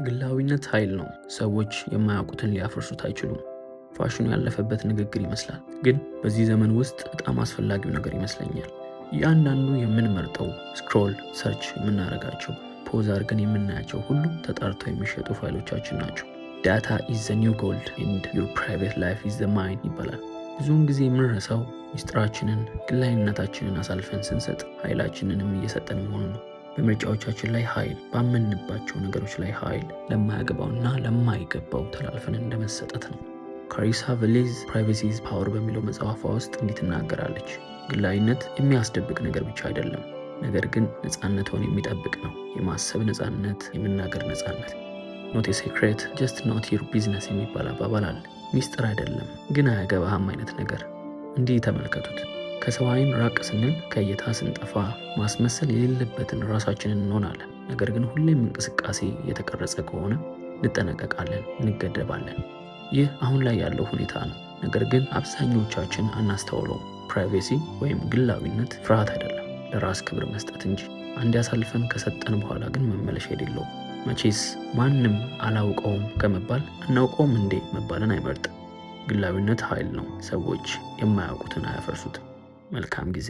ግላዊነት ኃይል ነው። ሰዎች የማያውቁትን ሊያፈርሱት አይችሉም። ፋሽኑ ያለፈበት ንግግር ይመስላል፣ ግን በዚህ ዘመን ውስጥ በጣም አስፈላጊው ነገር ይመስለኛል። እያንዳንዱ የምንመርጠው ስክሮል፣ ሰርች የምናደርጋቸው፣ ፖዝ አድርገን የምናያቸው ሁሉ ተጣርተው የሚሸጡ ፋይሎቻችን ናቸው። ዳታ ኢዝ ዘ ኒው ጎልድ ኤንድ ዩር ፕራይቬት ላይፍ ኢዝ ዘ ማይን ይባላል። ብዙውን ጊዜ የምንረሳው ሚስጥራችንን፣ ግላዊነታችንን አሳልፈን ስንሰጥ ኃይላችንንም እየሰጠን መሆኑ ነው። በምርጫዎቻችን ላይ ኃይል፣ ባመንባቸው ነገሮች ላይ ኃይል ለማያገባውና ለማይገባው ተላልፈን እንደመሰጠት ነው። ካሪሳ ቬሌዝ ፕራይቬሲ ኢዝ ፓወር በሚለው መጽሐፏ ውስጥ እንዲህ ትናገራለች። ግላዊነት የሚያስደብቅ ነገር ብቻ አይደለም፣ ነገር ግን ነፃነትን የሚጠብቅ ነው። የማሰብ ነፃነት፣ የመናገር ነፃነት። ኖት ኤ ሴክሬት ጀስት ኖት ዩር ቢዝነስ የሚባል አባባል አለ። ሚስጥር አይደለም ግን አያገባህም አይነት ነገር። እንዲህ ተመልከቱት። ከሰው ዓይን ራቅ ስንል፣ ከእይታ ስንጠፋ ማስመሰል የሌለበትን ራሳችንን እንሆናለን። ነገር ግን ሁሌም እንቅስቃሴ የተቀረጸ ከሆነ እንጠነቀቃለን፣ እንገደባለን። ይህ አሁን ላይ ያለው ሁኔታ ነው፣ ነገር ግን አብዛኞቻችን አናስተውለውም። ፕራይቬሲ ወይም ግላዊነት ፍርሃት አይደለም፣ ለራስ ክብር መስጠት እንጂ። አንድ ያሳልፈን ከሰጠን በኋላ ግን መመለሻ የሌለው። መቼስ ማንም አላውቀውም ከመባል አናውቀውም እንዴ መባልን አይመርጥም። ግላዊነት ኃይል ነው። ሰዎች የማያውቁትን አያፈርሱትም። መልካም ጊዜ።